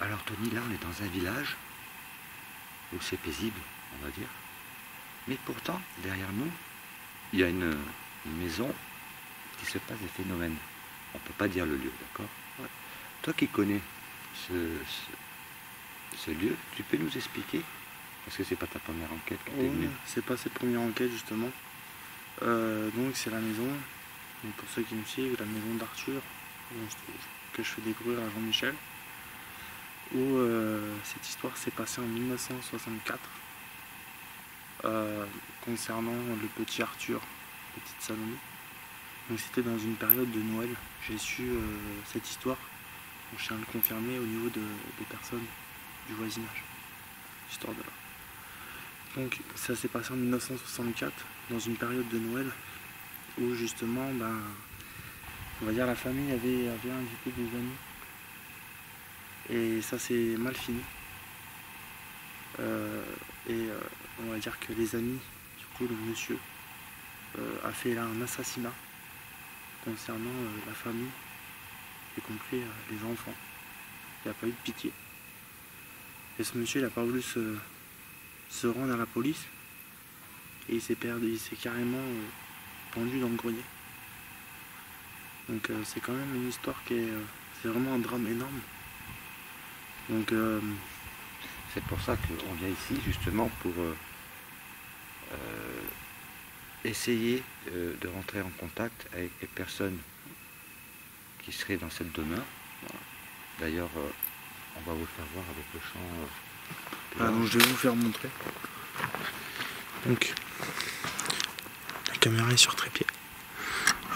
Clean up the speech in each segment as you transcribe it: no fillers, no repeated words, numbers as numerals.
Alors Tony, là on est dans un village où c'est paisible, on va dire. Mais pourtant, derrière nous, il y a une maison qui se passe des phénomènes. On ne peut pas dire le lieu, d'accord? Ouais. Toi qui connais ce lieu, tu peux nous expliquer? Parce que c'est pas ta première enquête qui t'est venue. C'est pas cette première enquête justement. Donc c'est la maison, donc pour ceux qui me suivent, la maison d'Arthur, que je fais découvrir à Jean-Michel, où cette histoire s'est passée en 1964, concernant le petit Arthur, petite Salomé. Donc c'était dans une période de Noël. J'ai su cette histoire, donc je tiens à le confirmer au niveau des personnes du voisinage, histoire de là. Donc ça s'est passé en 1964, dans une période de Noël, où justement, on va dire la famille avait invité des amis. Et ça s'est mal fini. On va dire que les amis, surtout le monsieur, a fait là un assassinat concernant la famille, y compris les enfants. Il n'y a pas eu de pitié. Et ce monsieur, il n'a pas voulu se rendre à la police. Et il s'est carrément pendu dans le grenier. Donc c'est quand même une histoire c'est vraiment un drame énorme. Donc c'est pour ça qu'on vient ici justement pour essayer de rentrer en contact avec les personnes qui seraient dans cette demeure. Voilà. D'ailleurs, on va vous le faire voir avec le champ. Donc je vais vous faire montrer. Donc la caméra est sur trépied.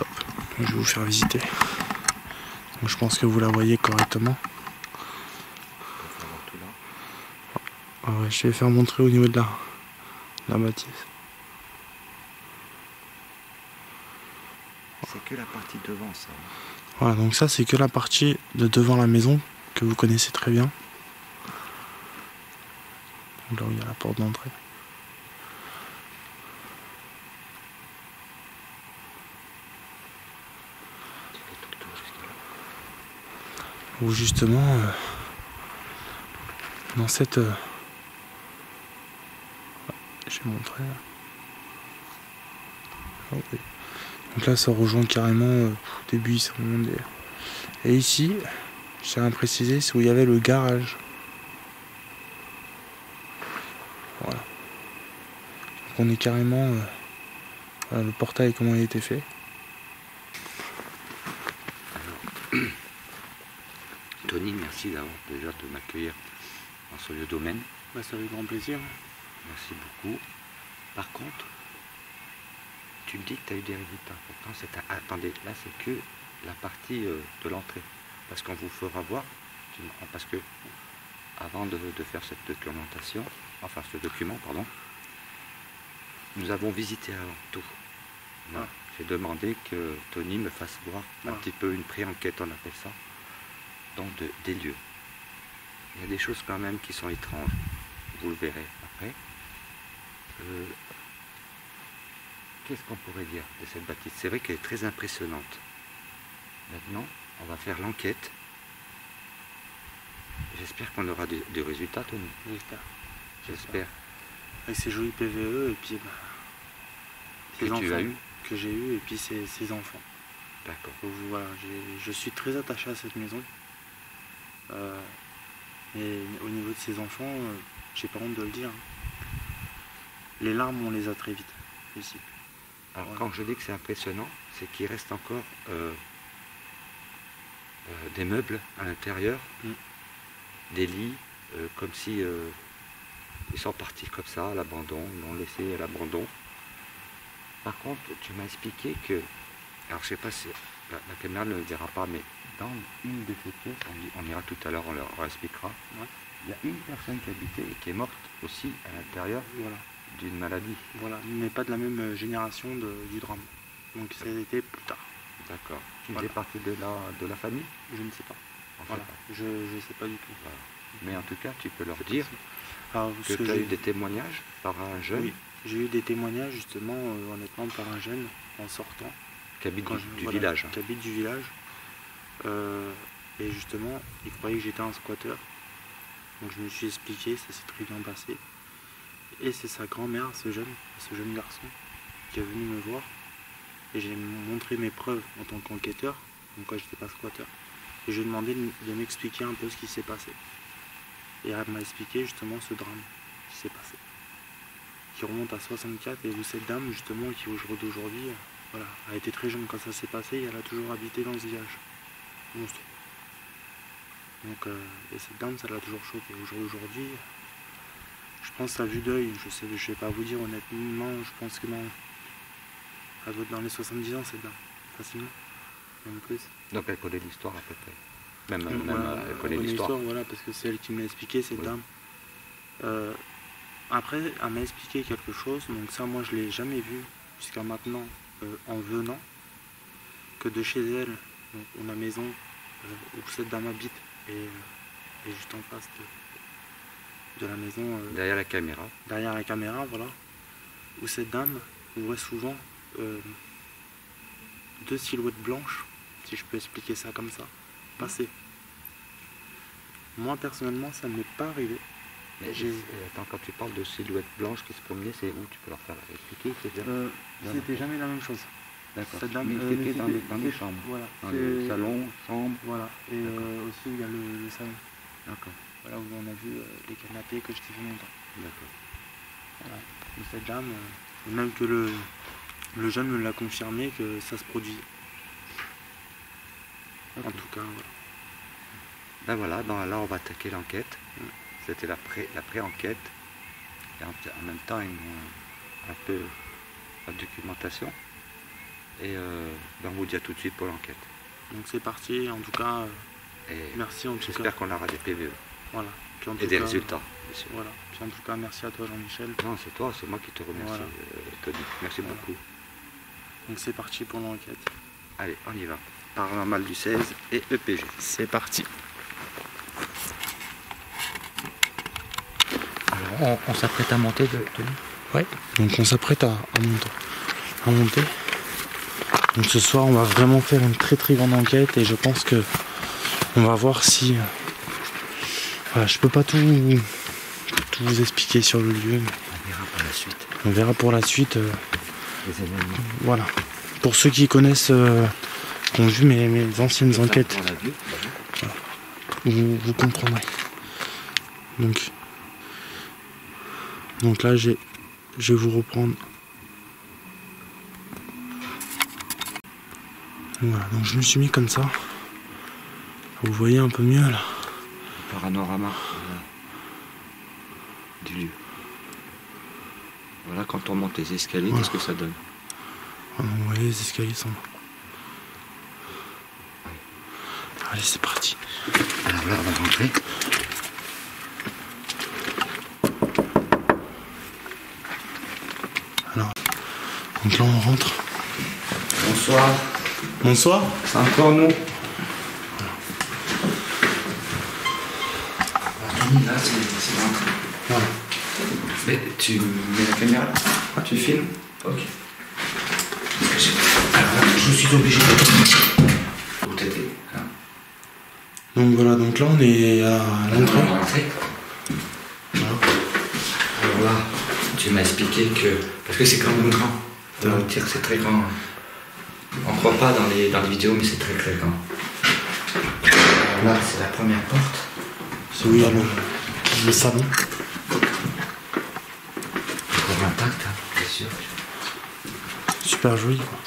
Hop. Donc, je vais vous faire visiter. Donc, je pense que vous la voyez correctement. Ouais, je vais faire montrer au niveau de la bâtisse. C'est que la partie devant ça. Voilà, donc ça c'est que la partie de devant la maison que vous connaissez très bien. Donc là où il y a la porte d'entrée. Où justement dans cette je vais montrer là. Oh oui. Donc là ça rejoint carrément des buissons. Et ici, je tiens à préciser, c'est où il y avait le garage. Voilà. Donc on est carrément voilà, le portail comment il a été fait. Alors, Tony, merci d'avoir déjà de m'accueillir dans ce lieu domaine. C'est avec grand plaisir. Merci beaucoup. Par contre, tu me dis que tu as eu des résultats. Pourtant, attendez, là c'est que la partie de l'entrée. Parce qu'on vous fera voir, parce que avant de faire cette documentation, enfin ce document, pardon, nous avons visité avant tout. Voilà. J'ai demandé que Tony me fasse voir un petit peu une pré-enquête, on appelle ça, donc des lieux. Il y a des choses quand même qui sont étranges, vous le verrez après. Qu'est-ce qu'on pourrait dire de cette bâtisse? C'est vrai qu'elle est très impressionnante. Maintenant, on va faire l'enquête. J'espère qu'on aura des résultats, Tony. J'espère. Avec ces jolis PVE et puis ces enfants que j'ai eu et puis ces enfants. D'accord. Voilà, je suis très attaché à cette maison. Et au niveau de ces enfants, j'ai pas honte de le dire. Les larmes, on les a très vite ici. Alors voilà. Quand je dis que c'est impressionnant, c'est qu'il reste encore des meubles à l'intérieur, des lits, comme si ils sont partis comme ça à l'abandon, ils l'ont laissé à l'abandon. Par contre, tu m'as expliqué que, alors je sais pas si la caméra ne le verra pas, mais dans une de ces pièces, on ira tout à l'heure, on leur expliquera, il y a une personne qui habitait et qui est morte aussi à l'intérieur d'une maladie. Voilà, mais pas de la même génération du drame. Donc ça a été plus tard. D'accord. Tu faisais partie de la famille? Je ne sais pas. Voilà. Je ne sais pas du tout. Voilà. Mais en tout cas, tu peux leur dire alors, que tu as eu des témoignages par un jeune. Oui, j'ai eu des témoignages justement, honnêtement, par un jeune en sortant. Qui habite du village. Qui habite du village. Et justement, il croyait que j'étais un squatteur. Donc je me suis expliqué, ça s'est très bien passé. Et c'est sa grand-mère, ce jeune garçon, qui est venu me voir. Et j'ai montré mes preuves en tant qu'enquêteur, donc quand j'étais pas squatteur. Et je lui ai demandé de m'expliquer un peu ce qui s'est passé. Et elle m'a expliqué justement ce drame qui s'est passé. Qui remonte à 64 et où cette dame justement qui au jour d'aujourd'hui voilà, a été très jeune quand ça s'est passé et elle a toujours habité dans ce village. Monstre. Donc et cette dame ça l'a toujours choqué. Au jour d'aujourd'hui, je pense à vue d'œil, je vais pas vous dire honnêtement, je pense que non. Elle doit être dans les 70 ans cette dame, facilement. Même plus. Donc elle connaît l'histoire à peu près. Même voilà, elle connaît l'histoire. Voilà, parce que c'est elle qui m'a expliqué cette dame. Après, elle m'a expliqué quelque chose, donc ça moi je l'ai jamais vu jusqu'à maintenant en venant, que de chez elle, donc, la maison où cette dame habite est juste en face de la maison. Derrière la caméra. Derrière la caméra, voilà. Où cette dame voit souvent deux silhouettes blanches, si je peux expliquer ça comme ça, passer. Moi personnellement ça ne m'est pas arrivé. Mais attends, quand tu parles de silhouettes blanches qui se promenaient, c'est où? Tu peux leur faire expliquer? C'était jamais la même chose. D'accord. Mais c'était dans les chambres. Voilà. Dans le salon, chambre. Voilà. Et aussi où il y a le salon. D'accord. Voilà où on a vu les canapés que je t'ai vu longtemps. D'accord. Voilà. Et cette dame, même que le jeune me l'a confirmé que ça se produisait. Okay. En tout cas, voilà. Ben voilà, là on va attaquer l'enquête. C'était la pré-enquête. Et en même temps un peu la documentation. Et ben on vous dit à tout de suite pour l'enquête. Donc c'est parti, en tout cas. Merci en tout cas. J'espère qu'on aura des PVE. Voilà. Puis en et des résultats. Voilà. Puis en tout cas, merci à toi Jean-Michel. Non, c'est toi, c'est moi qui te remercie, voilà. Tony. Merci beaucoup. Donc c'est parti pour l'enquête. Allez, on y va. Paranormal du 16 et EPG. C'est parti. Alors, on s'apprête à monter, Tony? Ouais, donc on s'apprête à monter. Donc ce soir, on va vraiment faire une très très grande enquête et je pense que on va voir si... Voilà, je peux pas tout vous expliquer sur le lieu. On verra pour la suite. On verra pour la suite. Les événements. Voilà. Pour ceux qui connaissent, qui ont vu mes anciennes enquêtes, voilà, vous comprendrez. Donc là, je vais vous reprendre. Voilà, donc je me suis mis comme ça. Vous voyez un peu mieux là. Panorama du lieu. Voilà, quand on monte les escaliers, voilà. Qu'est-ce que ça donne? Vous voyez, les escaliers sont là. Allez, c'est parti. Alors là, on va rentrer. Alors, donc là, on rentre. Bonsoir. Bonsoir. C'est encore nous. Là, c'est l'entrée. Voilà. Mais tu mets la caméra là? Tu filmes? Ok. Alors, je suis obligé de t'aider. Hein. Donc voilà, donc là on est à l'entrée. Voilà. Alors là, tu m'as expliqué que... Parce que c'est quand même grand. De mentir, c'est très grand. On ne croit pas dans les vidéos, mais c'est très très grand. Là, c'est la première porte. C'est où il y a le salon. Encore intact, hein, bien sûr. Super joli quoi.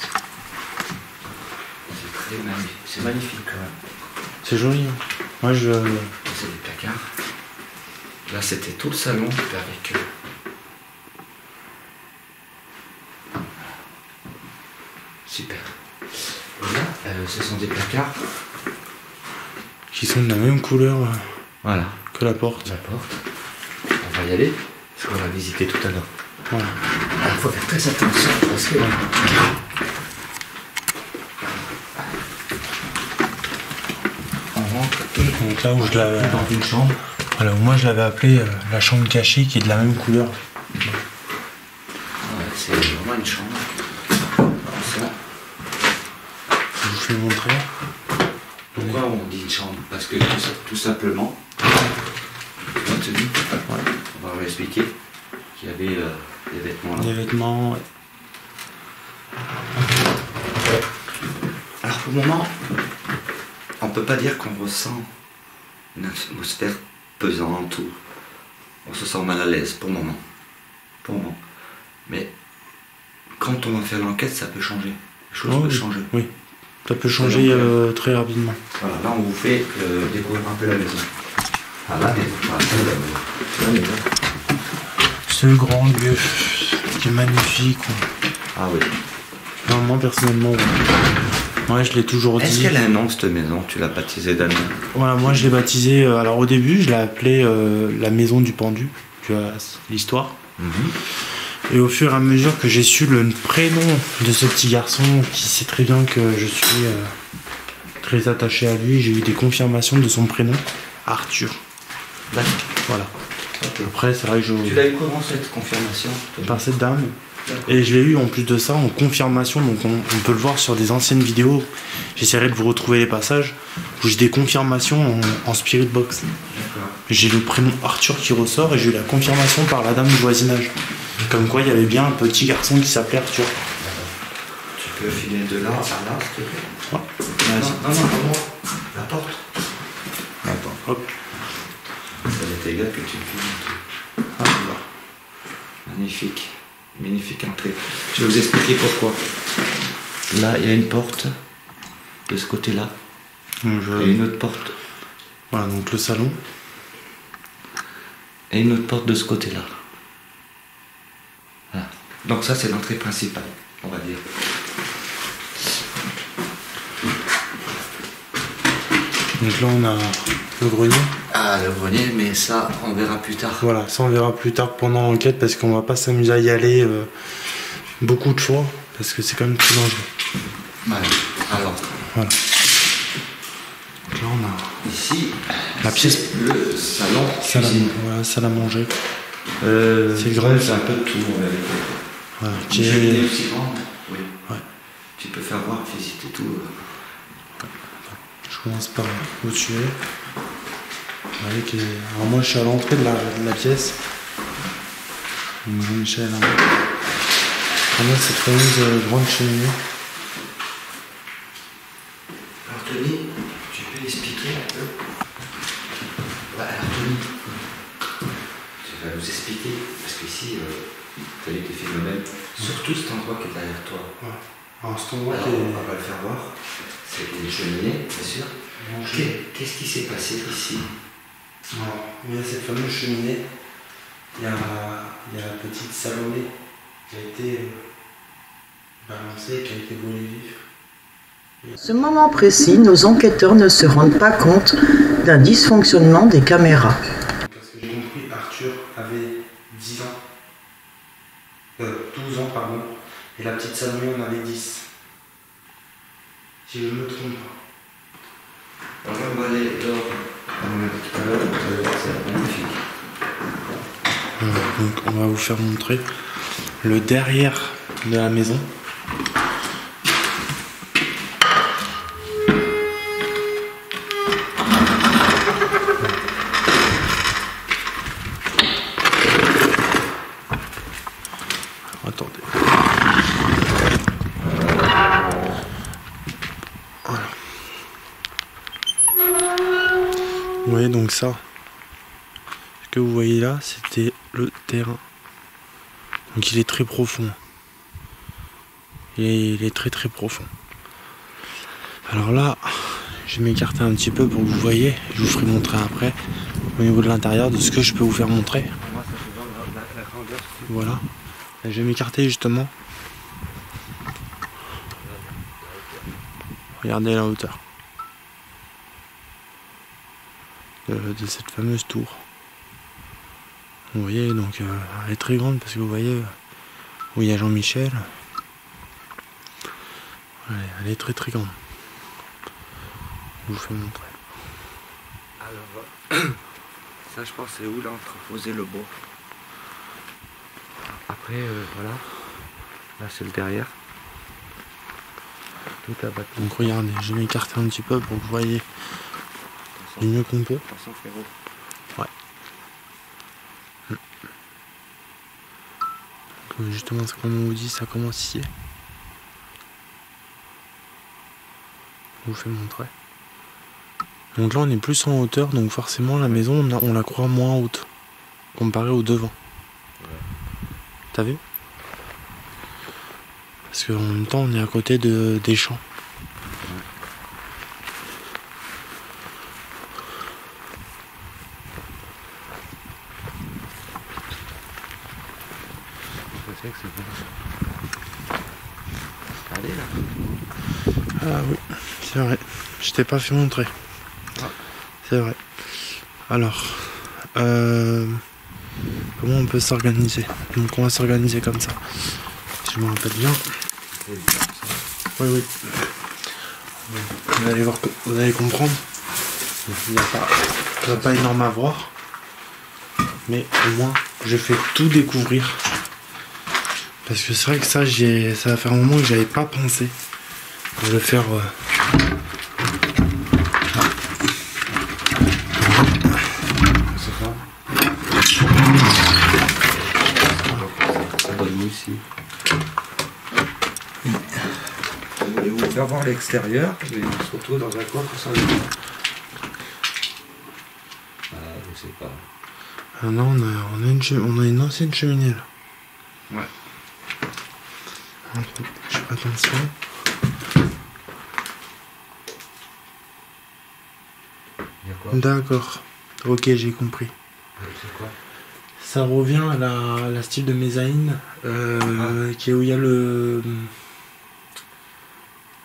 C'est très magnifique. C'est magnifique quand même. C'est joli. Hein. Moi je... C'est des placards. Là c'était tout le salon avec... Super. Et là, ce sont des placards. Qui sont de la même couleur voilà. Que la porte. La porte. On va y aller, parce qu'on l'a visité tout à l'heure. Voilà. Alors il faut faire très attention parce que... On rentre et... Donc là où je l'avais... Dans une chambre. Voilà, où moi je l'avais appelé la chambre cachée qui est de la même couleur. Ouais, c'est vraiment une chambre. Comme ça. Je vous fais montrer. Pourquoi on dit une chambre? Parce que tout simplement, tenue. Ouais. On va vous expliquer qu'il y avait des vêtements là. Des vêtements, ouais. Alors pour le moment, on peut pas dire qu'on ressent une atmosphère pesante ou on se sent mal à l'aise pour le moment. Pour le moment. Mais quand on va faire l'enquête, ça peut changer. Les choses peuvent changer. Oui, ça peut changer très rapidement. Voilà, là on vous fait découvrir un peu la maison. Ah là, la maison. Ce grand lieu qui est magnifique. Ah oui. Non, moi personnellement, ouais, je l'ai toujours dit. Est-ce qu'elle a un nom cette maison? Tu l'as baptisée d'un nom? Voilà, moi je l'ai baptisée. Alors au début, je l'ai appelée la maison du pendu. Tu vois l'histoire. Et au fur et à mesure que j'ai su le prénom de ce petit garçon, qui sait très bien que je suis très attaché à lui, j'ai eu des confirmations de son prénom, Arthur. D'accord. Voilà. Après, c'est vrai que Tu l'as eu comment cette confirmation? par cette dame. Et je l'ai eu en plus de ça en confirmation, donc on peut le voir sur des anciennes vidéos. J'essaierai de vous retrouver les passages où j'ai des confirmations en spirit box. J'ai le prénom Arthur qui ressort et j'ai eu la confirmation par la dame du voisinage. Comme quoi il y avait bien un petit garçon qui s'appelait Arthur. Tu peux filer de là à là, s'il te plaît? Ouais. Non, la porte. Attends, hop. Ça va être égal que tu files. Ah, voilà. Magnifique. Magnifique entrée. Je vais vous expliquer pourquoi. Là, il y a une porte de ce côté-là. Donc, Et une autre porte. Voilà, donc le salon. Et une autre porte de ce côté-là. Voilà. Donc ça, c'est l'entrée principale, on va dire. Donc là, on a le grenier. Ah, le grenier, mais ça, on verra plus tard. Voilà, ça on verra plus tard pendant l'enquête parce qu'on va pas s'amuser à y aller beaucoup de fois parce que c'est quand même plus dangereux. Voilà. Alors, voilà. Donc là, on a ici, la pièce, le salon, voilà, salle à manger. c'est grand, c'est un peu de tout en vérité. Voilà, Qui est aussi grande. Oui. Ouais. Tu peux faire voir, visiter tout. Je commence par au-dessus. Alors moi je suis à l'entrée de la pièce. Michel, on a cette fameuse grande cheminée. Alors Tony, tu peux expliquer un peu? Alors Tony, tu vas nous expliquer, parce qu'ici, tu as eu des phénomènes, surtout cet endroit qui est derrière toi. Ouais. Alors cet endroit on va le faire voir. C'est une cheminée, bien sûr. Qu'est-ce qui s'est passé ici? Alors, il y a cette fameuse cheminée, il y a la petite Salomé qui a été balancée, qui a été volée vif. À ce moment précis, nos enquêteurs ne se rendent pas compte d'un dysfonctionnement des caméras. Parce que j'ai compris, Arthur avait 10 ans, 12 ans pardon, et la petite Salomé en avait 10. Si je ne me trompe pas. On va aller dehors. Tout à l'heure, vous allez voir, c'est magnifique. Donc on va vous faire montrer le derrière de la maison. Attendez. Voilà. Vous voyez donc ça, ce que vous voyez là, c'était le terrain. Donc il est très profond. Il est très très profond. Alors là, je vais m'écarter un petit peu pour que vous voyez. Je vous ferai montrer après au niveau de l'intérieur de ce que je peux vous faire montrer. Voilà. Et je vais m'écarter justement. Regardez la hauteur de cette fameuse tour. Vous voyez, donc elle est très grande parce que vous voyez où il y a Jean-Michel. Elle est très très grande. Je vous fais montrer. Alors, ça je pense c'est où là entreposé le bois. Après, voilà. Là c'est le derrière. Tout à bas. Donc regardez, je vais m'écarter un petit peu pour que vous voyez du mieux qu'on peut. Attention frérot. Ouais. Justement, c'est comme on vous dit, ça commence ici. Je vous fais montrer. Donc là on est plus en hauteur, donc forcément la maison on la croit moins haute comparé au devant. T'as vu? Parce qu'en même temps on est à côté des champs. Je sais que c'est bon. Allez là. Ah oui, c'est vrai. Je t'ai pas fait montrer. C'est vrai. Alors, comment on peut s'organiser? Donc on va s'organiser comme ça. Si je me rappelle bien. Oui, oui. Vous allez voir, vous allez comprendre. Il n'y a pas énorme à voir. Mais au moins, je fais tout découvrir. Parce que c'est vrai que ça va faire un moment que j'avais pas pensé. Je vais faire... Ici. Voulez-vous faire voir l'extérieur? Mais on se retrouve dans un coin pour ça. Ah, je sais pas. Ah non, on a une ancienne cheminée là. Ouais. Je fais attention. D'accord. Ok, j'ai compris. C'est quoi? Ça revient à la style de mezzanine, qui est où il y a où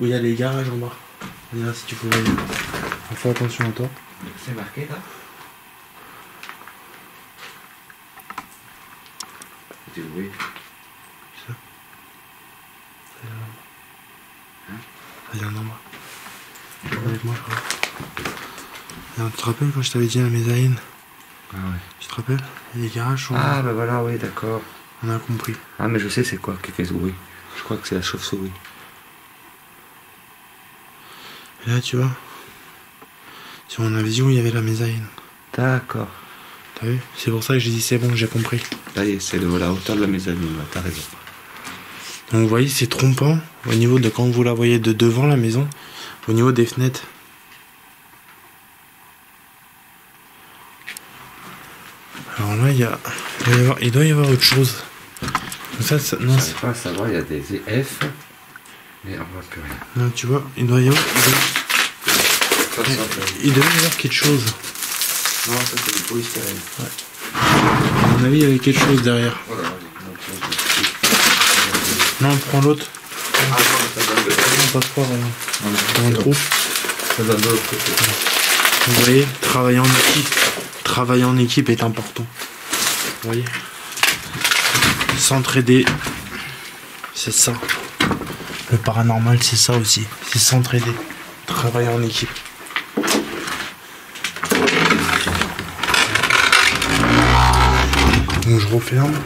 il y a les garages en bas. Là, si tu pouvais. Fais attention à toi. C'est marqué là? Oui. Ça. Ça vient d'en bas. Avec moi, je crois. Tu te rappelles quand je t'avais dit la mezzanine? Ah ouais. Tu te rappelles? Les garages sont... Ah bah voilà, oui, d'accord. On a compris. Ah mais je sais c'est quoi qui fait ce bruit. Je crois que c'est la chauve-souris. Et là, tu vois, sur mon vision, il y avait la mezzanine. D'accord. T'as vu? C'est pour ça que j'ai dit c'est bon, j'ai compris. Là, c'est la hauteur de la mezzanine, t'as raison. Donc vous voyez, c'est trompant au niveau de quand vous la voyez de devant la maison, au niveau des fenêtres. Alors là, il doit y avoir autre chose. Ça, non, c'est pas à savoir, il y a des F, mais on voit plus rien. Non, tu vois, il doit y avoir quelque chose. Non, ça c'est du polystyrène. Ouais. À mon avis, il y avait quelque chose derrière. Oh là là, non, prends l'autre. Ah non, ça donne de l'autre. Non, pas trop, rien. Dans le trou. Ça donne de l'autre côté. Vous voyez, travailler en équipe. Travailler en équipe est important. Vous voyez, s'entraider, c'est ça. Le paranormal, c'est ça aussi. C'est s'entraider. Travailler en équipe. Donc je referme.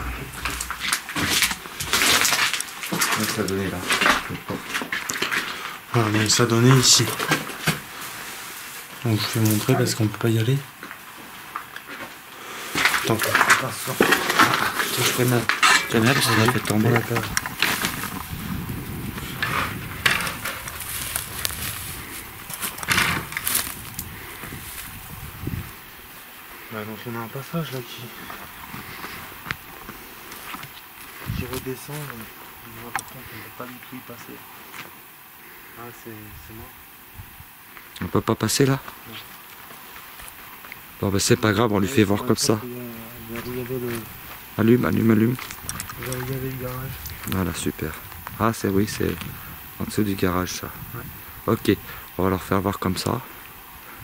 Ça donnait là. Voilà, donc ça donnait ici. Donc je vais montrer parce qu'on peut pas y aller. Attends. Je prends ma caméra parce que ça fait tomber. Bah donc on a un passage là qui redescend. Par contre on ne peut pas du tout y passer. Ah c'est mort. On peut pas passer là? Non. Bon bah c'est pas grave, on lui fait voir comme ça. Allume. Allume. Vous avez le garage. Voilà, super. Ah c'est oui, c'est en dessous du garage ça. Ouais. Ok, on va leur faire voir comme ça.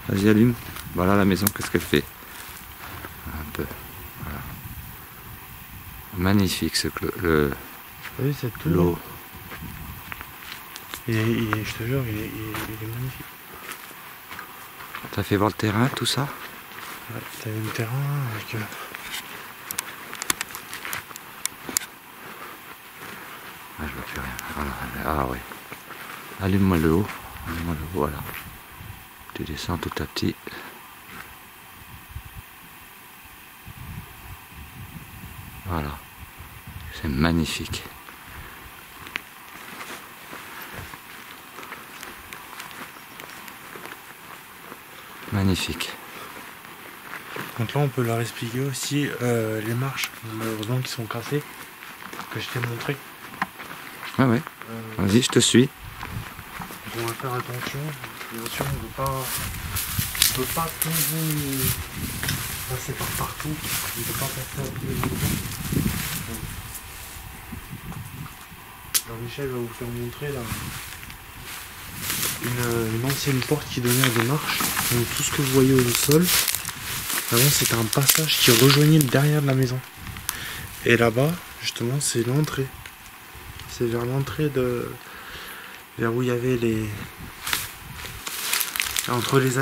Vas-y, allume. Voilà la maison, qu'est-ce qu'elle fait? Un peu. Voilà. Magnifique ce Oui, cette tour. l'eau. Je te jure, il est magnifique. T'as fait voir le terrain, tout ça? Ouais, t'as le terrain avec... Ah, je vois plus rien. Voilà. Ah ouais. Allume-moi le haut. Voilà. Tu descends tout à petit. Voilà. C'est magnifique. Magnifique. Donc là on peut leur expliquer aussi les marches malheureusement qui sont cassées, que je t'ai montré. Ah ouais, vas-y, je te suis. On va faire attention, bien sûr on ne peut pas tomber, passer par partout, on ne peut pas passer à pied de temps. Jean-Michel va vous faire montrer là une ancienne porte qui donnait à des marches. Donc tout ce que vous voyez au sol, avant c'était un passage qui rejoignait le derrière de la maison. Et là-bas, justement, c'est l'entrée. C'est vers l'entrée de... vers où il y avait les... entre les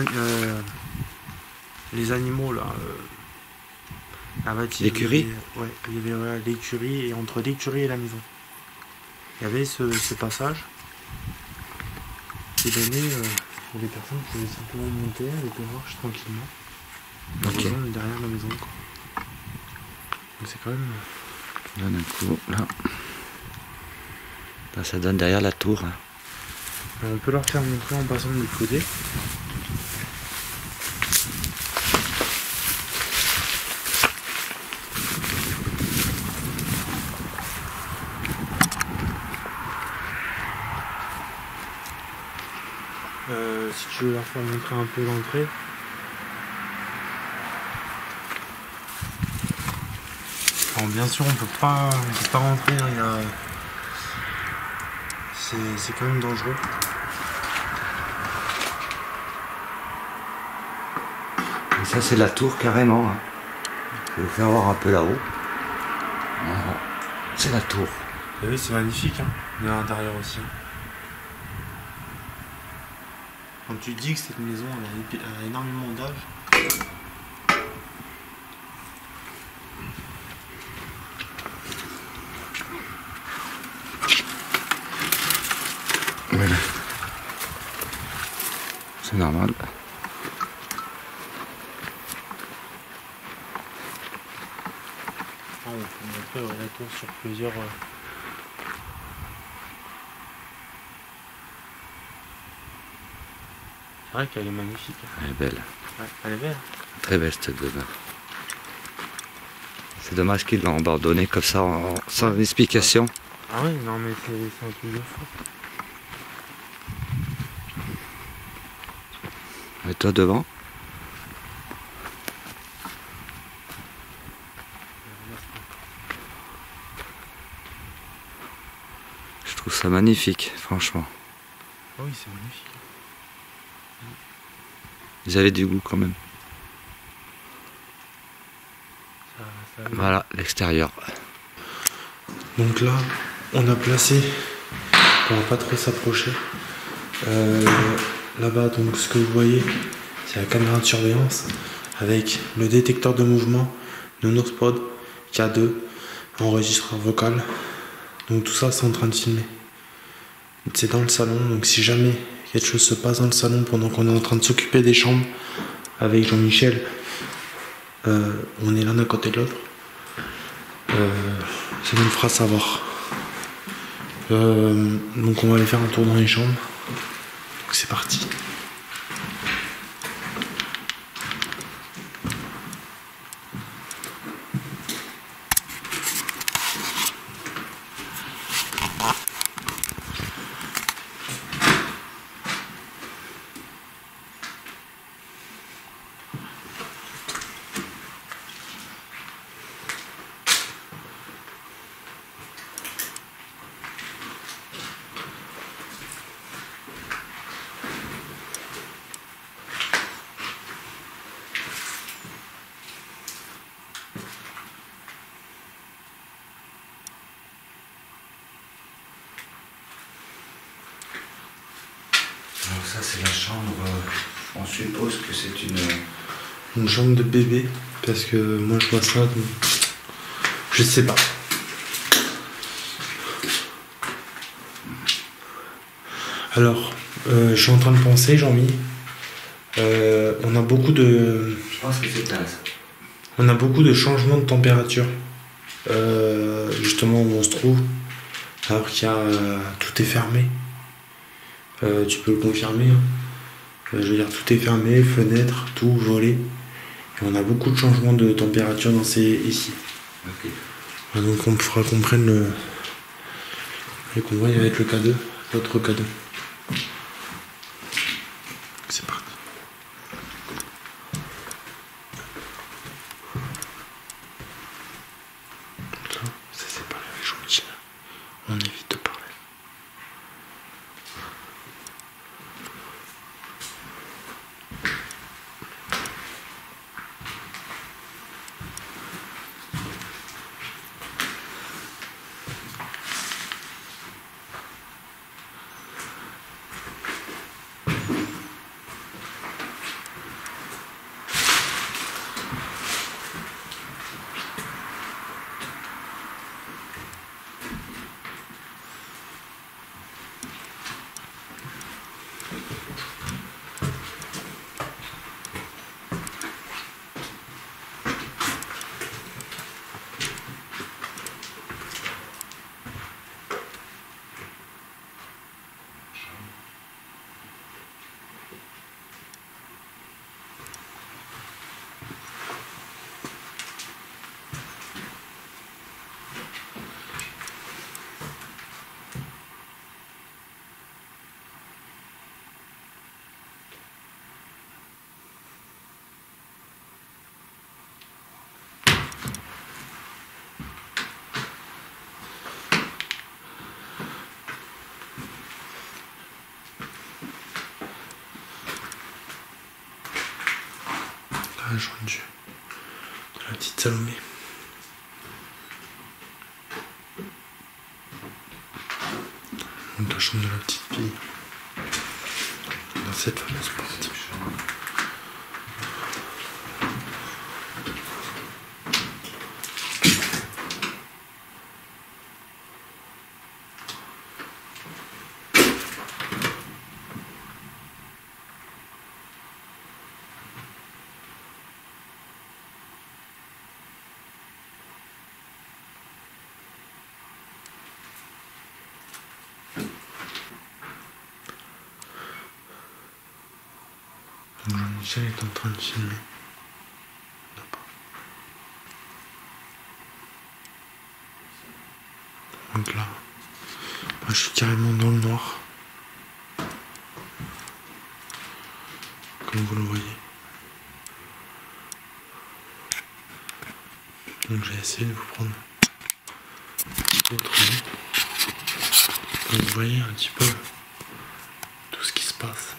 animaux là. L'écurie. Ouais, il y avait l'écurie, et entre l'écurie et la maison. Il y avait ce passage qui donnait pour les personnes qui pouvaient simplement monter avec les marches tranquillement. Ok. Derrière la maison, quoi. Donc c'est quand même... Donne un coup, là. Là, ça donne derrière la tour. Hein. On peut leur faire montrer en passant de l'autre côté. Si tu veux leur faire montrer un peu l'entrée. Alors bien sûr on peut pas rentrer, hein, c'est quand même dangereux. Et ça c'est la tour carrément. Hein. Je vais vous faire voir un peu là-haut. Voilà. C'est la tour. Et oui, c'est magnifique, hein, de l'intérieur aussi. Quand tu dis que cette maison elle a énormément d'âge. Voilà. C'est normal. On peut montrer la tour sur plusieurs... C'est vrai qu'elle est magnifique. Elle est belle. Ouais, elle est belle. Très belle cette demeure. C'est dommage qu'ils l'ont abandonnée comme ça, sans explication. Ah oui, non mais c'est un truc de fou. Et toi devant? Je trouve ça magnifique, franchement. Ah oui, c'est magnifique. Ils avaient du goût quand même. Voilà l'extérieur. Donc là, on a placé, on va pas trop s'approcher. Là-bas, donc ce que vous voyez, c'est la caméra de surveillance avec le détecteur de mouvement, Nounours-Pod, K2, enregistreur vocal. Donc tout ça, c'est en train de filmer. C'est dans le salon, donc si jamais quelque chose se passe dans le salon pendant qu'on est en train de s'occuper des chambres avec Jean-Michel, on est l'un à côté de l'autre. Ça nous le fera savoir. Donc on va aller faire un tour dans les chambres. Donc c'est parti. Donc ça c'est la chambre, on suppose que c'est une chambre de bébé, parce que moi je vois ça, donc je sais pas. Alors, je suis en train de penser, Jean-Mi, on a beaucoup de... Je pense que c'est ça. On a beaucoup de changements de température. justement où on se trouve, alors qu'il y a tout est fermé. Tu peux le confirmer. Hein. Je veux dire, tout est fermé, fenêtres, tout volé. Et on a beaucoup de changements de température dans ici. Ok. Donc on fera qu'on prenne le convoi avec le K2, l'autre K2. C'est parti. Là, ça sépare les gentils. On évite de parler. La chambre de la petite Salomé. Donc la chambre de la petite fille. Dans cette fameuse porte. Donc Jean-Michel est en train de filmer. Non, pas. Donc là, moi je suis carrément dans le noir. Comme vous le voyez. Donc j'ai essayé de vous prendre un petit peu autrement. Donc vous voyez un petit peu tout ce qui se passe.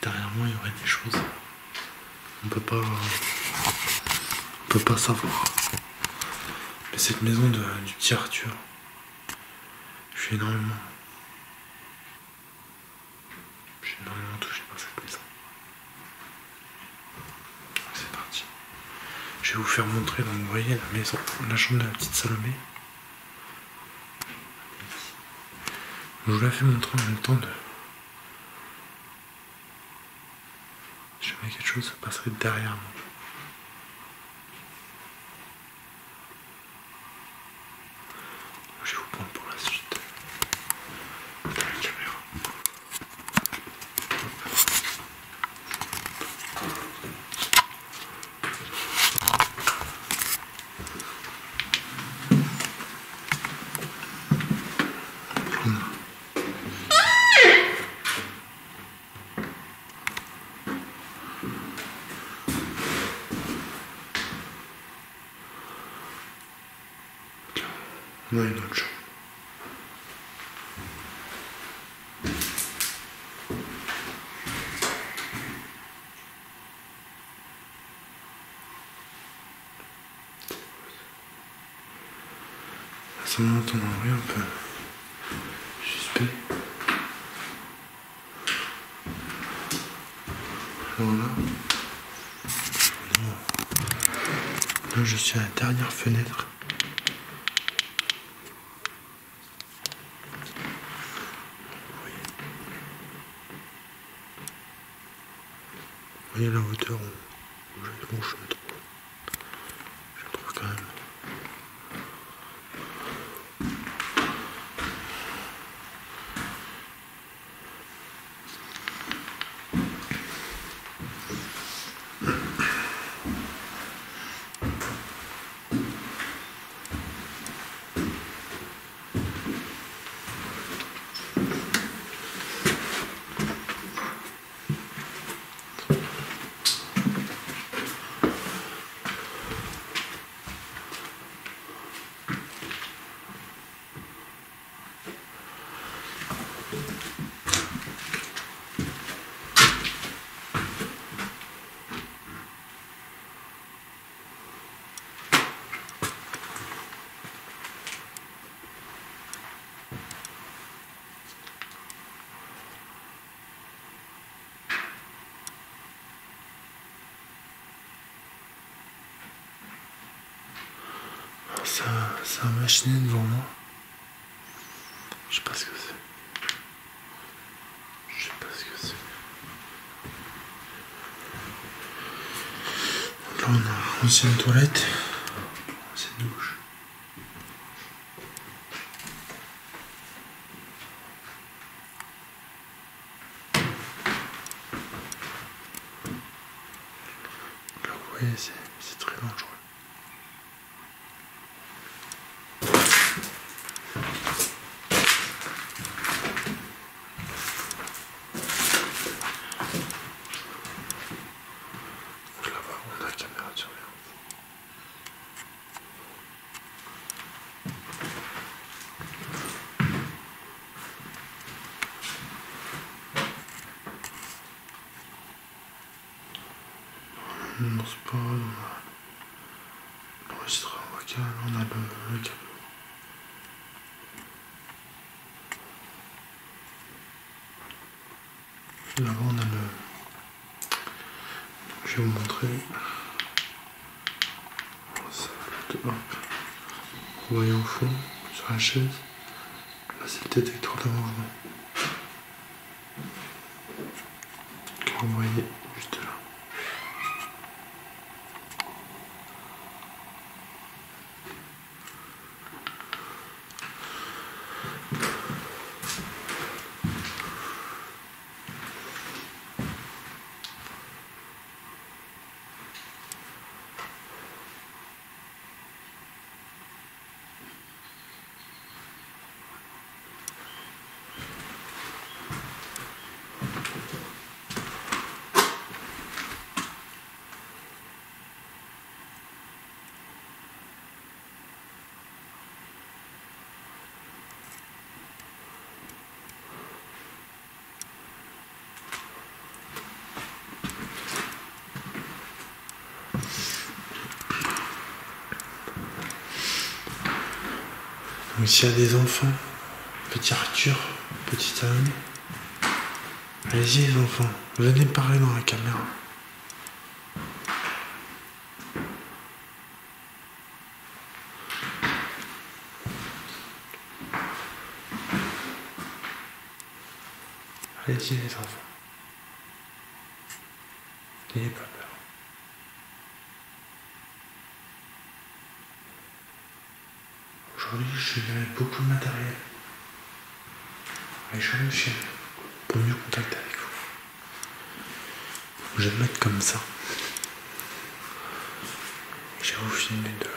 Derrière moi, il y aurait des choses. On peut pas savoir. Mais cette maison du petit Arthur, je suis énormément touché par cette maison. C'est parti. Je vais vous faire montrer. Donc vous voyez la maison, la chambre de la petite Salomé. Je vous la fais montrer en même temps de. Quelque chose se passerait derrière moi. Je vais vous prendre pour la suite de la caméra. On a une autre chambre. Ça monte en bruit un peu suspect. Alors là, je suis à la dernière fenêtre. Vous voyez la hauteur où je me trouve. Je trouve quand même C'est un machinet devant moi. Je sais pas ce que c'est. Je sais pas ce que c'est. Là on a ancienne toilette, ancienne douche. Là vous voyez c'est très dangereux. Là-bas on a la caméra de surveillance. Non, c'est pas grave, on a l'enregistreur vocal, on a le câble. Là-bas on a le... Je vais vous montrer. Hop. Vous voyez au fond, sur la chaise, là c'est le détecteur de mouvement. Que vous voyez juste là. Donc s'il y a des enfants, petit Arthur, petit Anne, allez-y les enfants, venez parler dans la caméra. Allez-y les enfants. N'ayez pas peur. Aujourd'hui, je viens avec beaucoup de matériel. Avec Jean-Michel, pour mieux contacter avec vous. Je vais me mettre comme ça. Je vais vous filmer de là.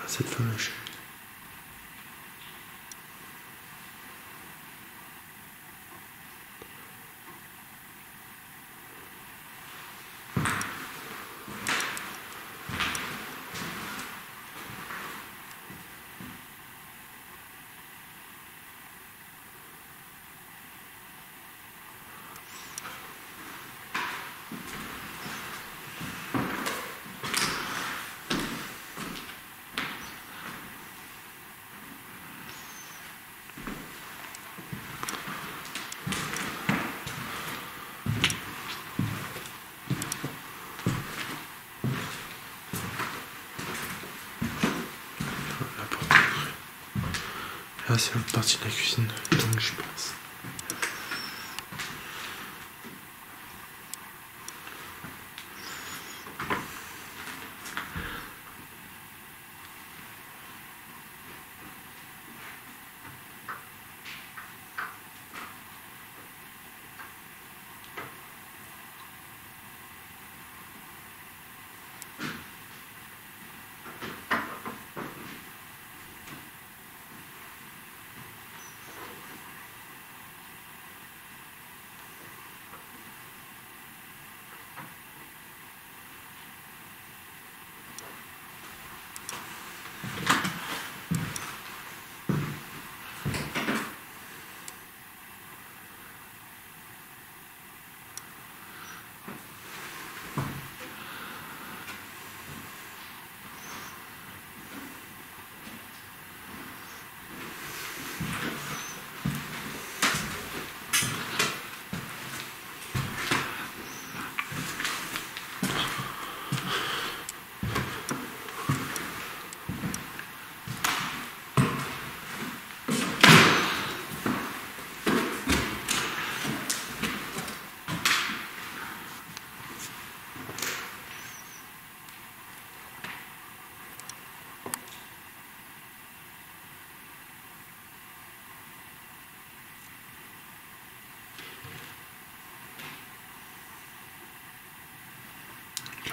Cette fameuse chaise. Là, c'est l'autre partie de la cuisine, donc je pense.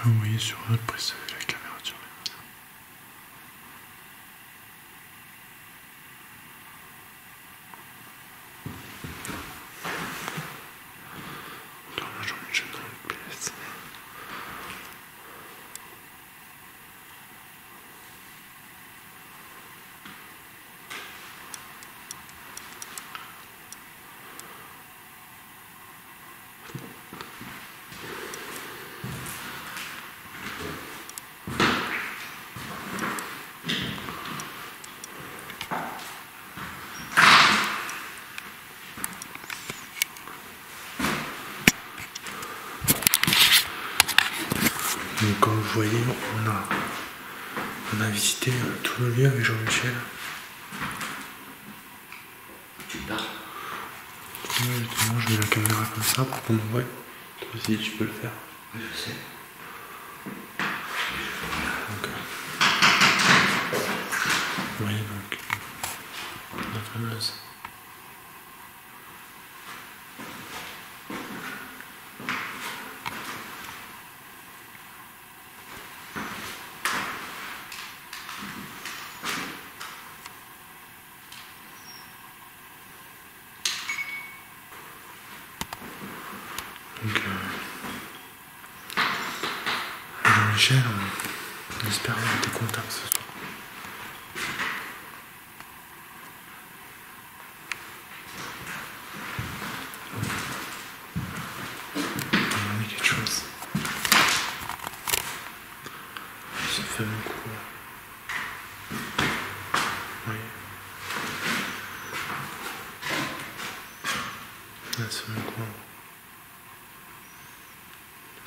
Vous voyez sur notre prise la caméra sur dans la journée, je dans le PS. Donc, comme vous voyez, on a visité tout le lieu avec Jean-Michel. Tu pars? Oui, justement, je mets la caméra comme ça pour qu'on me voie. Toi aussi, tu peux le faire. Oui, je sais. Donc, vous voyez donc la fameuse. Donc, Jean-Michel, on espère avoir des contacts ce soir. On a quelque chose. Ce fameux coup. Oui. Là, ce fameux coup.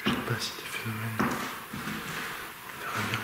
Je sais pas si des phénomènes. On verra bien.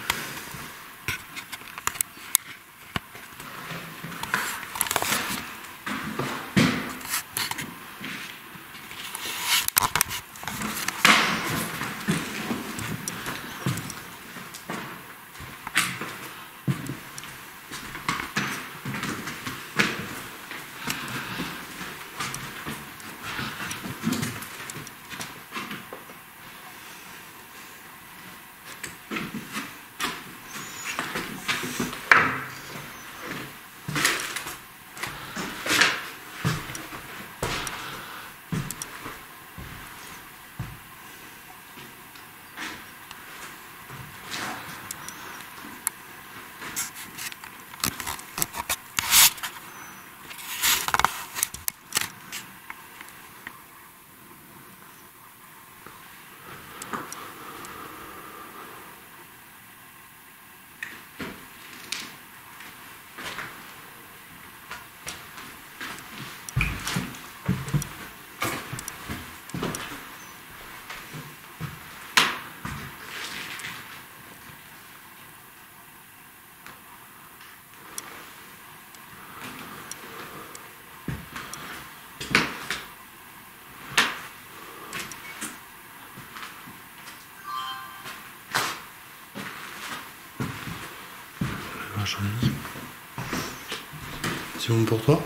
C'est bon pour toi?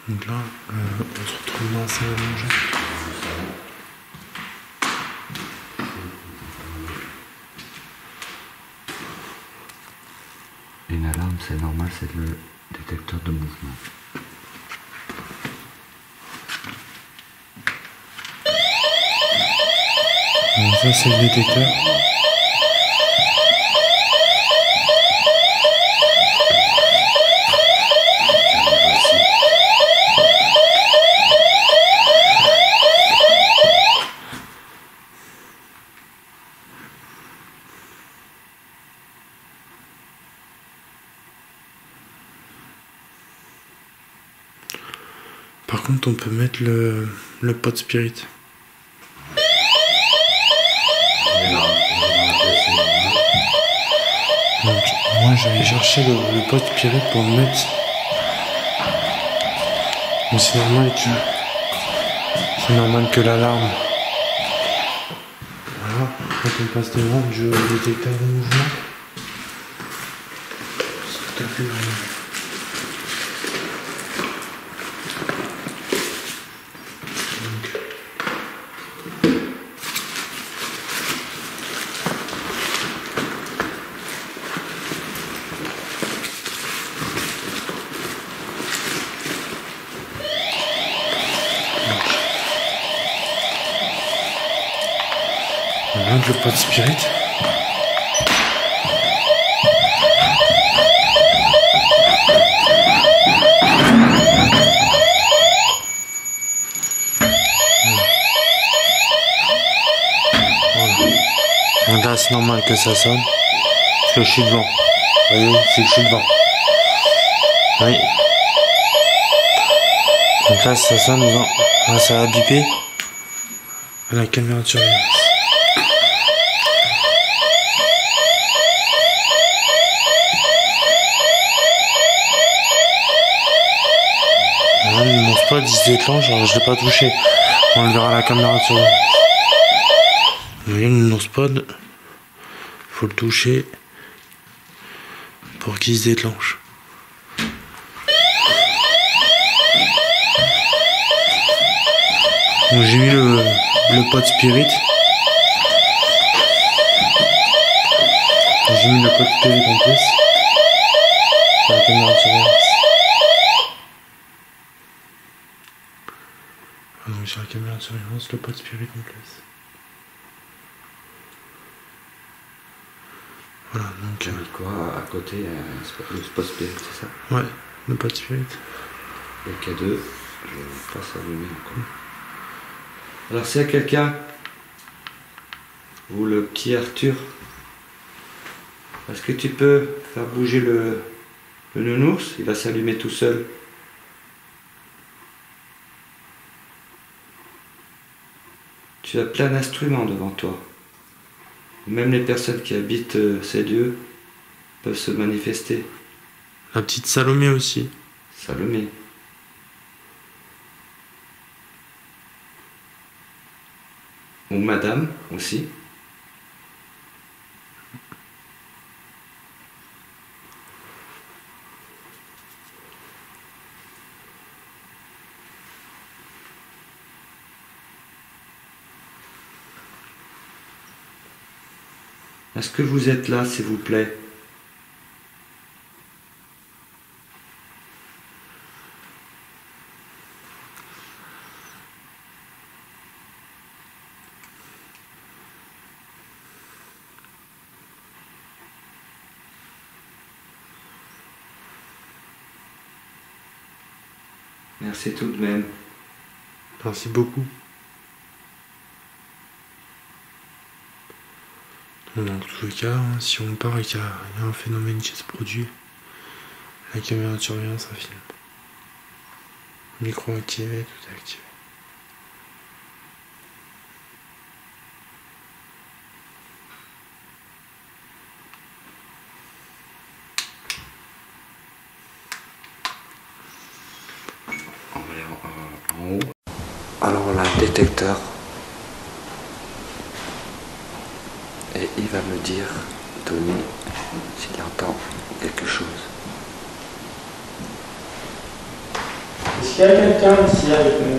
Donc là, on se retrouve dans la salle à manger. Une alarme, c'est normal, c'est le détecteur de mouvement. Donc ça, c'est le détecteur. Par contre, on peut mettre le pot spirit. Donc, moi, je vais chercher le pot spirit pour le mettre. Mais c'est normal que l'alarme. Voilà. Quand on passe devant, je détecteur de mouvement. C'est tout à fait normal. On rentre le pot de spirit. Donc là, c'est normal que ça sonne. Parce que je suis devant. Vous voyez, c'est que je suis devant. Oui. Donc là, ça sonne devant. Là, ça va biper. À la caméra de surveillance. Voilà, mon spot il se déclenche, alors je l'ai pas touché. On le verra à la caméra de surveillance. Vous voyez, mon spot, faut le toucher pour qu'il se déclenche. Donc j'ai mis le pot spirit. J'ai mis le pot spirit en plus. Sur la caméra de surveillance. Donc sur la caméra de surveillance, le pot spirit en plus. Voilà, donc... Tu as mis quoi à côté, le spot spirit, c'est ça? Ouais, le pot spirit. Le K2, je vais pas s'allumer encore. Alors s'il y a quelqu'un, ou le petit Arthur, est-ce que tu peux faire bouger le nounours? Il va s'allumer tout seul. Tu as plein d'instruments devant toi. Même les personnes qui habitent ces lieux peuvent se manifester. La petite Salomé aussi. Salomé. Ou madame aussi. Est-ce que vous êtes là, s'il vous plaît? Merci tout de même. Merci beaucoup. Dans tous les cas, hein, si on part et qu'il y a un phénomène qui se produit, la caméra de surveillance, ça filme. Micro activé, tout est activé. On va aller en haut. Alors on a un détecteur. Et il va me dire, Tony, s'il entend quelque chose. Est-ce qu'il y a quelqu'un ici avec nous?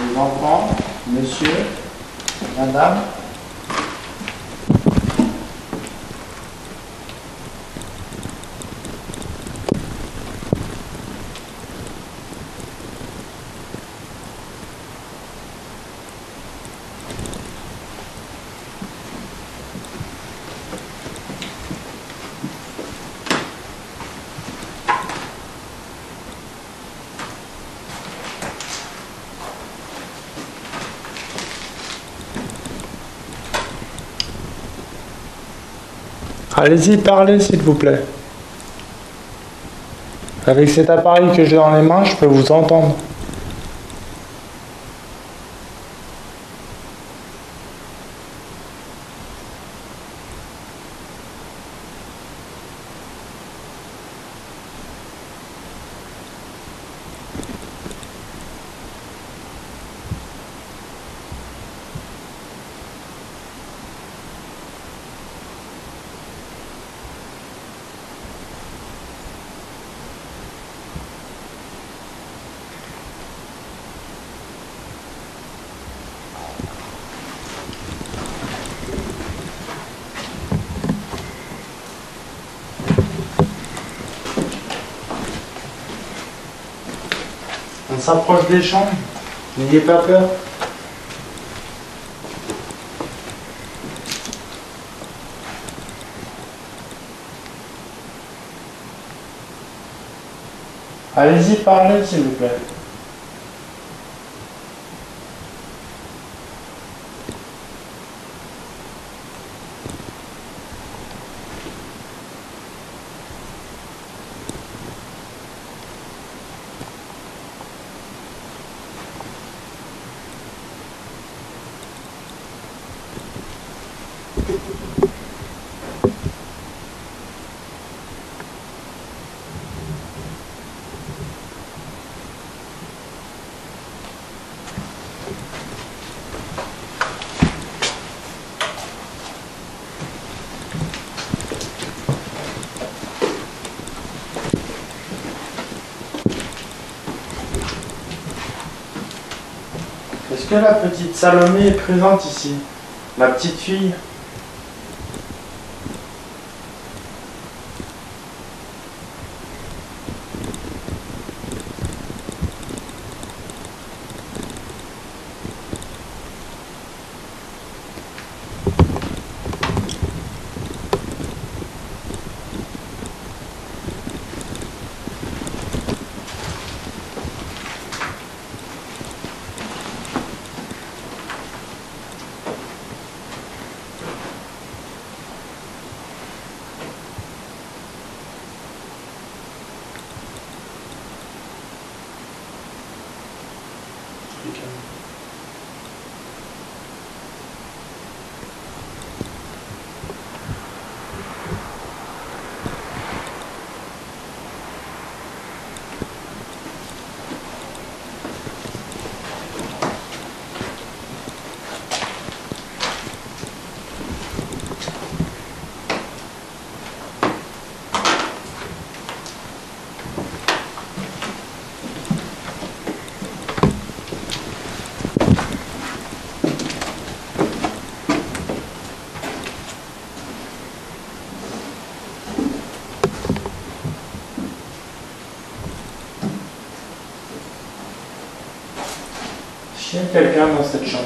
Les enfants, monsieur, madame? Allez-y, parlez s'il vous plaît. Avec cet appareil que j'ai dans les mains, je peux vous entendre. On s'approche des chambres. N'ayez pas peur. Allez-y, parlez, s'il vous plaît. Est-ce que la petite Salomé est présente ici? La petite fille? Est-ce qu'il y a quelqu'un dans cette chambre?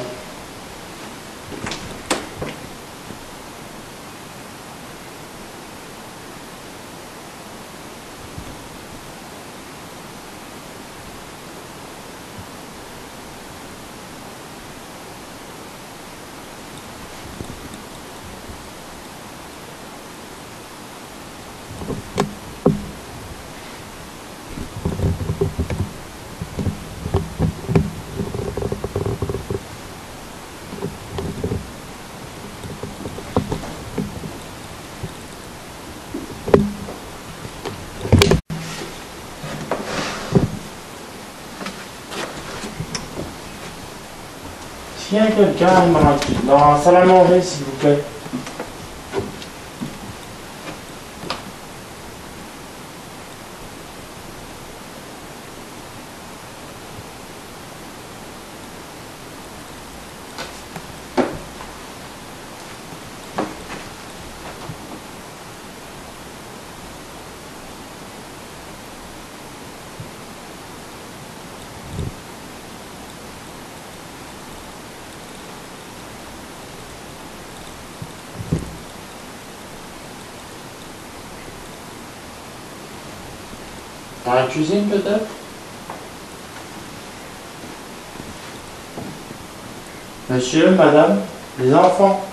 Est-ce qu'il y a quelqu'un dans la salle à manger, s'il vous plaît? Dans la cuisine, peut-être? Monsieur, madame, les enfants.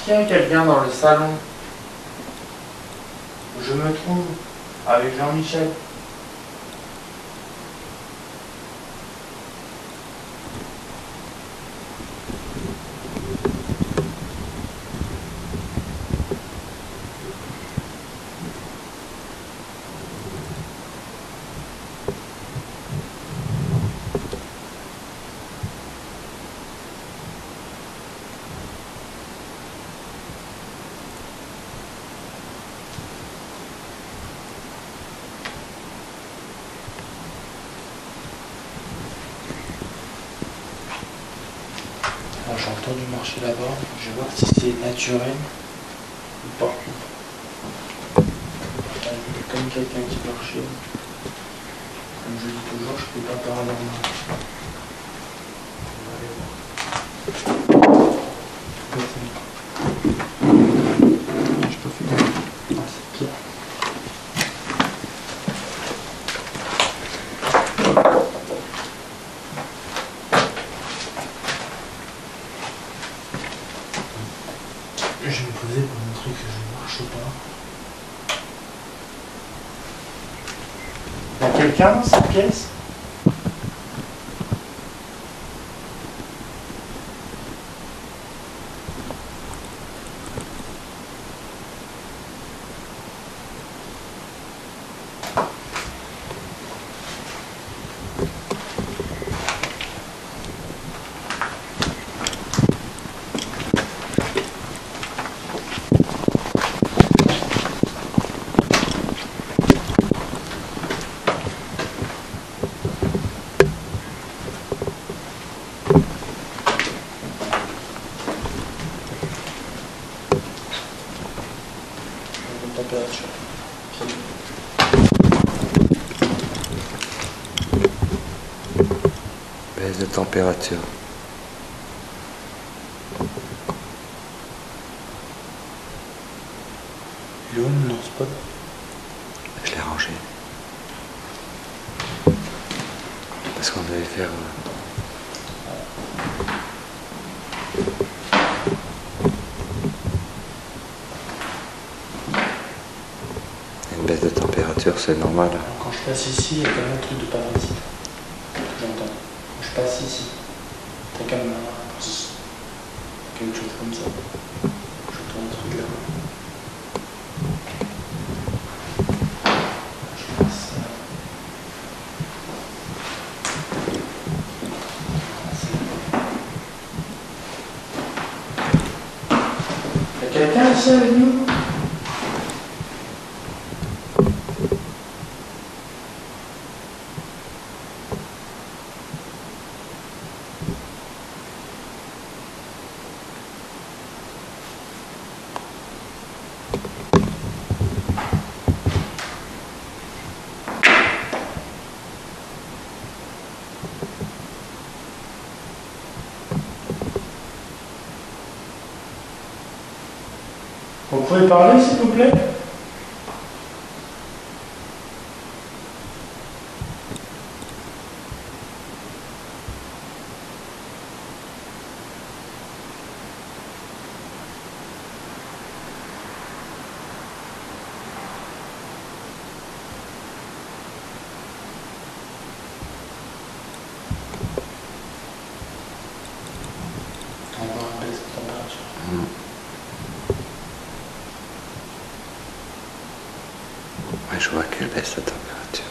Est-ce qu'il y a quelqu'un dans le salon où je me trouve avec Jean-Michel? Enfin, j'ai entendu marcher là-bas. Je vais voir si c'est naturel ou pas. Comme quelqu'un qui marchait. Comme je dis toujours, je ne fais pas paranormal. On va aller voir. Je peux faire. Ah, c'est pire. Je vais me poser pour montrer que je marche pas. Il y a quelqu'un dans cette pièce? Température. Baisse de température. Il est où mon spot? Je l'ai rangé. Parce qu'on devait faire... Une baisse de température, c'est normal. Quand je passe ici, il y a quand même un truc de parasite. J'entends. Quand je passe ici, t'as quand même quelque chose comme ça. J'entends un truc là. Je passe ça. Il y a quelqu'un ici avec nous? Vous pouvez parler, s'il vous plaît? On va avoir une baisse de température. Ouais, je vois qu'elle baisse la température.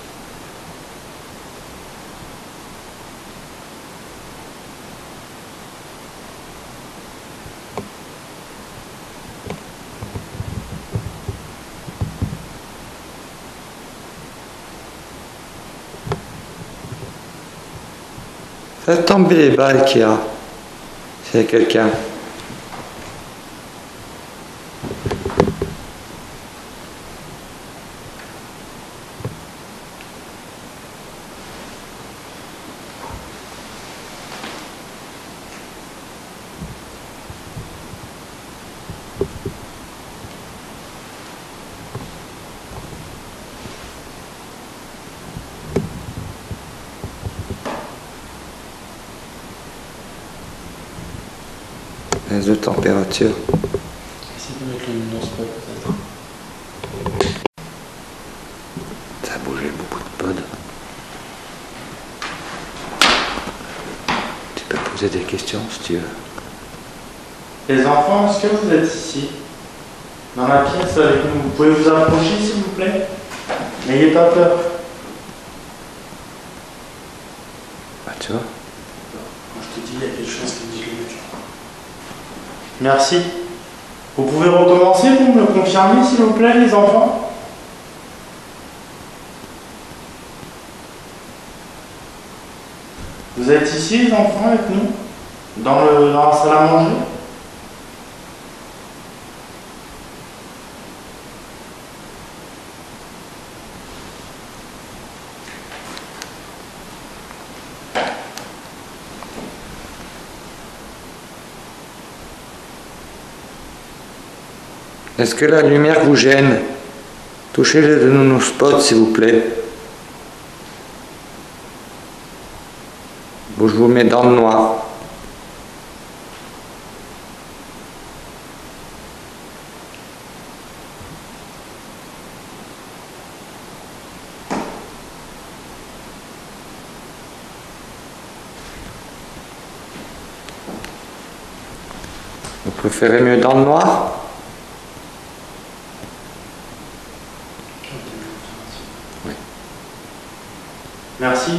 Faites tomber les balles qu'il y a. S'il y a quelqu'un. Baisse de température. Essayez de mettre le luminoscope peut-être. Ça a bougé beaucoup de pods. Tu peux poser des questions si tu veux. Les enfants, est-ce que vous êtes ici? Dans la pièce avec nous? Vous pouvez vous approcher s'il vous plaît? N'ayez pas peur. Bah tu vois. Quand je te dis, il y a quelque chose qui me dit le. Merci. Vous pouvez recommencer pour me le confirmer s'il vous plaît les enfants? Vous êtes ici les enfants avec nous? Dans la salle à manger? Est-ce que la lumière vous gêne? Touchez le nounou spot s'il vous plaît. Ou je vous mets dans le noir. Vous préférez mieux dans le noir? Oui. Merci.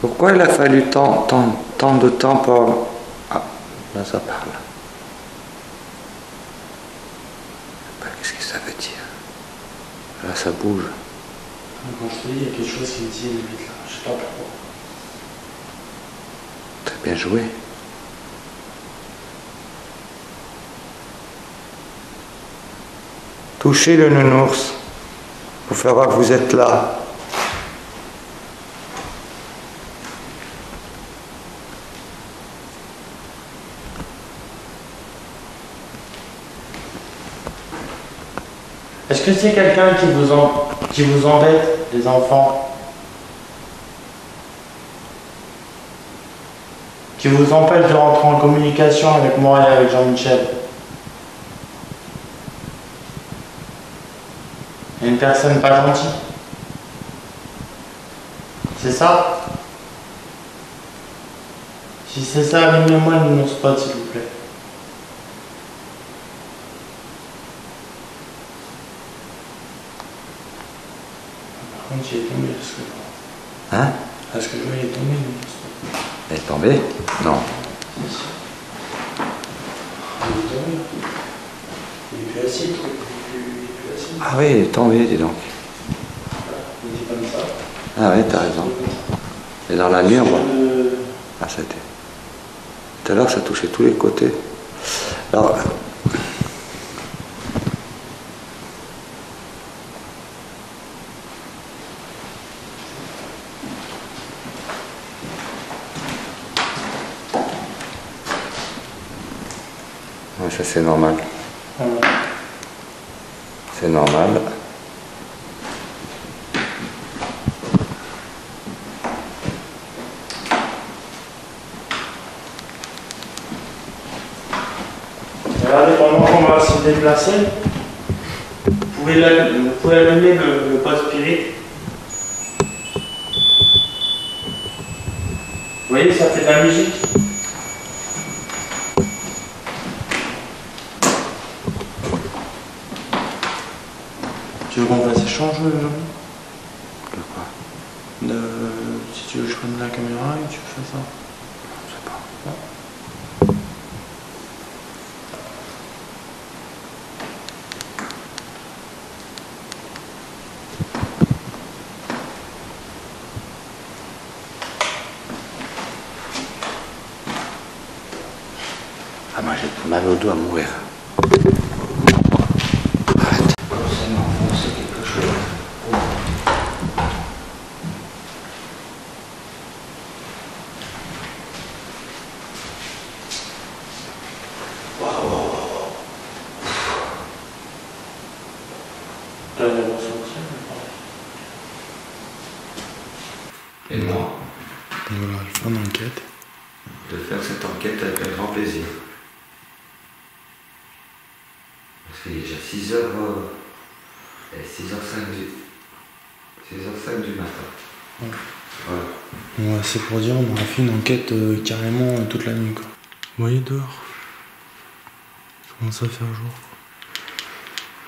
Pourquoi il a fallu tant de temps pour... Ah, là ça parle. Qu'est-ce que ça veut dire? Là ça bouge. Quand je te dis, il y a quelque chose qui me dit de mettre là, je sais pas pourquoi. Très bien joué. Touchez le nounours pour faire voir que vous êtes là. Est-ce que c'est quelqu'un qui vous embête, les enfants? Qui vous empêche de rentrer en communication avec moi et avec Jean-Michel? Une personne pas gentille? C'est ça? Si c'est ça, allumez-moi le nounou spot s'il vous plaît. Par contre, il est tombé, est-ce que... Hein? Est-ce que je vois, il est tombé, le nounou spot? Elle est tombée? Non. Si, si. Il est tombé. Il est plus assis, le truc. Il est plus assis. Ah oui, elle est tombée, dis donc. Il est comme ça. Ah oui, t'as raison. Et dans la nuit, on voit. Ah, ça a été. Tout à l'heure, ça touchait tous les côtés. Alors, ouais, ça c'est normal. C'est normal. Regardez, pendant qu'on va se déplacer, vous pouvez allumer le poste spirit. Vous voyez, ça fait de la musique. Tu veux qu'on fasse échange, Jean? Si tu veux que je prenne la caméra et tu fais ça. Je sais pas. Ah, moi j'ai mal au dos à mourir. Arrête. Ça m'a enfoncé quelque chose. Et moi, Voilà, je fais une enquête. de faire cette enquête avec un grand plaisir. Parce qu'il est déjà 6h, 6h05 du matin. Ouais. Voilà. Ouais, c'est pour dire, on a fait une enquête carrément toute la nuit, quoi. Vous voyez dehors, il commence à faire jour.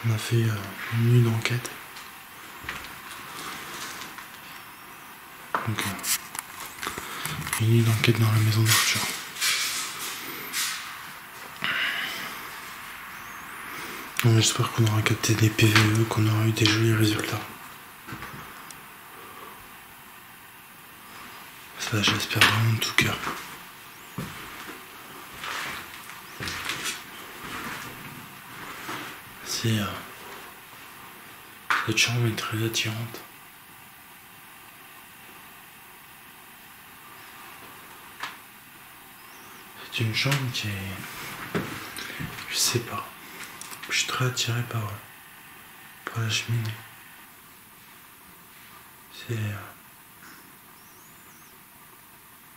On a fait une nuit d'enquête. Donc, une nuit d'enquête dans la maison d'Arthur. J'espère qu'on aura capté des PVE, qu'on aura eu des jolis résultats. Ça, j'espère vraiment de tout cœur. Cette chambre est très attirante. C'est une chambre qui est... Je sais pas. Je suis très attiré par la cheminée. C'est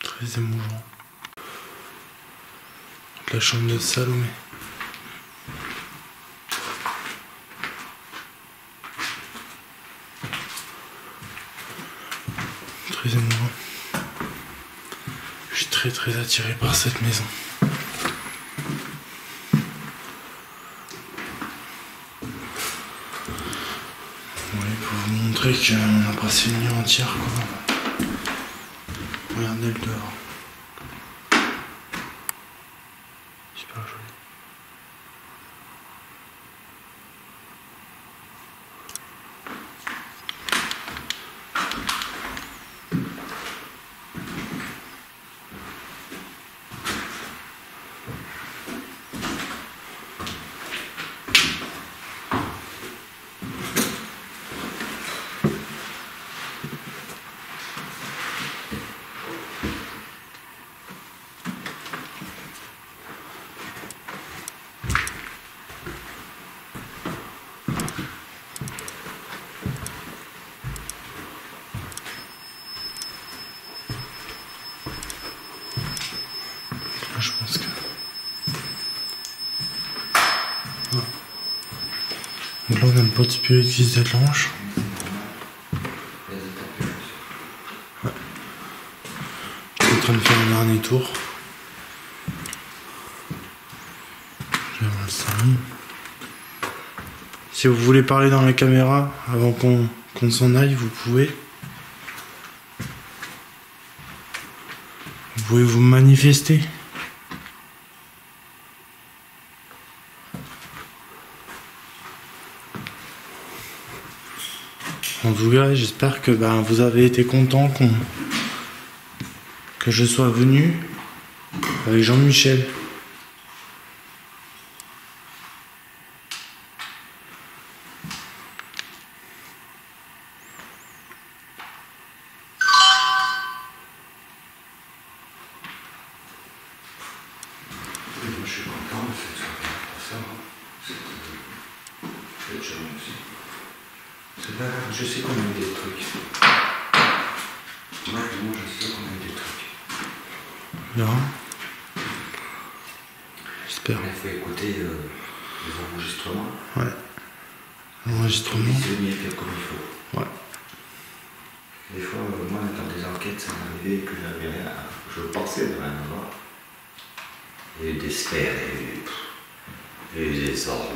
très émouvant. La chambre de Salomé. Très émouvant. Je suis très attiré par cette maison. Pour vous montrer qu'on a passé une nuit entière, quoi. Regardez le dehors. Super joli. Je pense que... Voilà. Donc là on a le pot de spirit qui se déclenche. Ouais. Je suis en train de faire un dernier tour. Je vais voir le salon. Si vous voulez parler dans la caméra avant qu'on s'en aille, vous pouvez. Vous pouvez vous manifester. En tout cas, j'espère que vous avez été content que je sois venu avec Jean-Michel. Je suis content de cette soirée pour ça. Cette journée aussi. C'est pas grave, je sais qu'on a eu des trucs. Moi, je sais qu'on a eu des trucs. On verra. J'espère. Il faut écouter les enregistrements. Ouais. L'enregistrement. Visionner faire comme il faut. Ouais. Des fois, moi, dans des enquêtes, ça m'arrivait que j'avais rien. Je pensais de rien avoir. Il y a eu des sphères, il y a eu des ordres,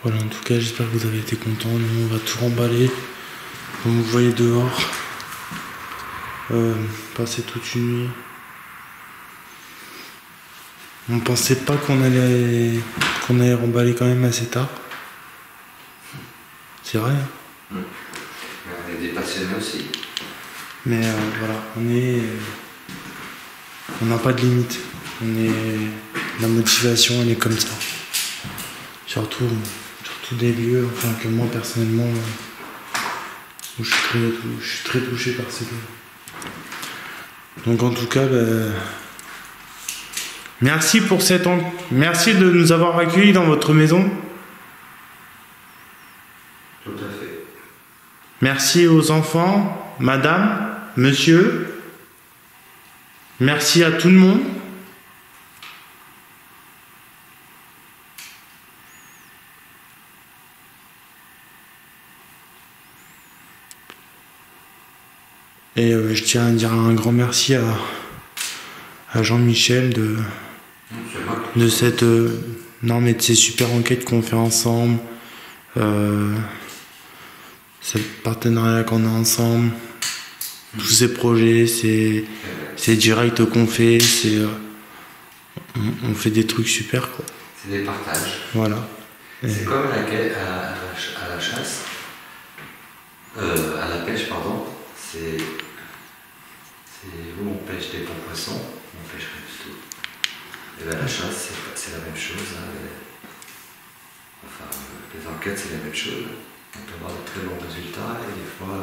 Voilà, en tout cas, j'espère que vous avez été contents. Nous, on va tout remballer. Comme vous voyez dehors, passer toute une nuit. On pensait pas qu'on allait remballer quand même assez tard. C'est vrai. On est des passionnés aussi. Mais voilà, on n'a pas de limite. La motivation, elle est comme ça. Surtout des lieux, enfin que moi personnellement, où je suis très touché par ces lieux. Donc en tout cas, merci pour merci de nous avoir accueillis dans votre maison. Tout à fait. Merci aux enfants, madame, monsieur. Merci à tout le monde. Et je tiens à dire un grand merci à Jean-Michel de cette non mais de ces super enquêtes qu'on fait ensemble, ce partenariat qu'on a ensemble, tous ces projets, c'est direct qu'on fait, on fait des trucs super, quoi. C'est des partages. Voilà. C'est comme à la chasse, à la pêche, pardon. C'est où on pêche des bons poissons, on pêche rien du tout. Et bien la chasse, c'est la même chose. Hein. Les enquêtes, c'est la même chose. On peut avoir de très bons résultats et des fois.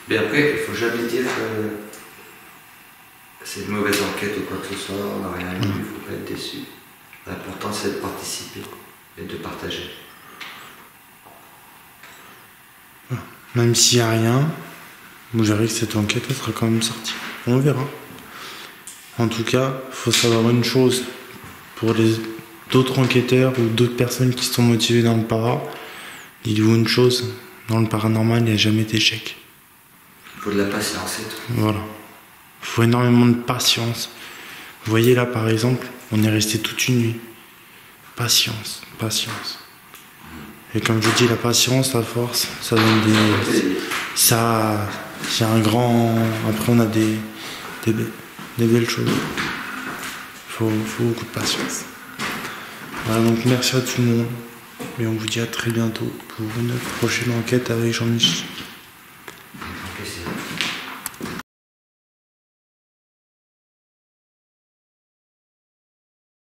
Mais après, il ne faut jamais dire que c'est une mauvaise enquête ou quoi que ce soit, on n'a rien eu, il ne faut pas être déçu. L'important, c'est de participer et de partager. Même s'il n'y a rien, moi j'arrive que cette enquête elle sera quand même sortie. On verra. En tout cas, il faut savoir une chose. Pour d'autres enquêteurs ou d'autres personnes qui sont motivées dans le para, dites-vous une chose. Dans le paranormal, il n'y a jamais d'échec. Il faut de la patience et tout. Voilà. Il faut énormément de patience. Vous voyez là par exemple, on est resté toute une nuit. Patience, patience. Et comme je dis, la patience, la force, ça donne des... Ça, c'est un grand... Après, on a des belles choses. Il faut beaucoup de patience. Voilà, donc merci à tout le monde. Et on vous dit à très bientôt pour une prochaine enquête avec Jean-Michel.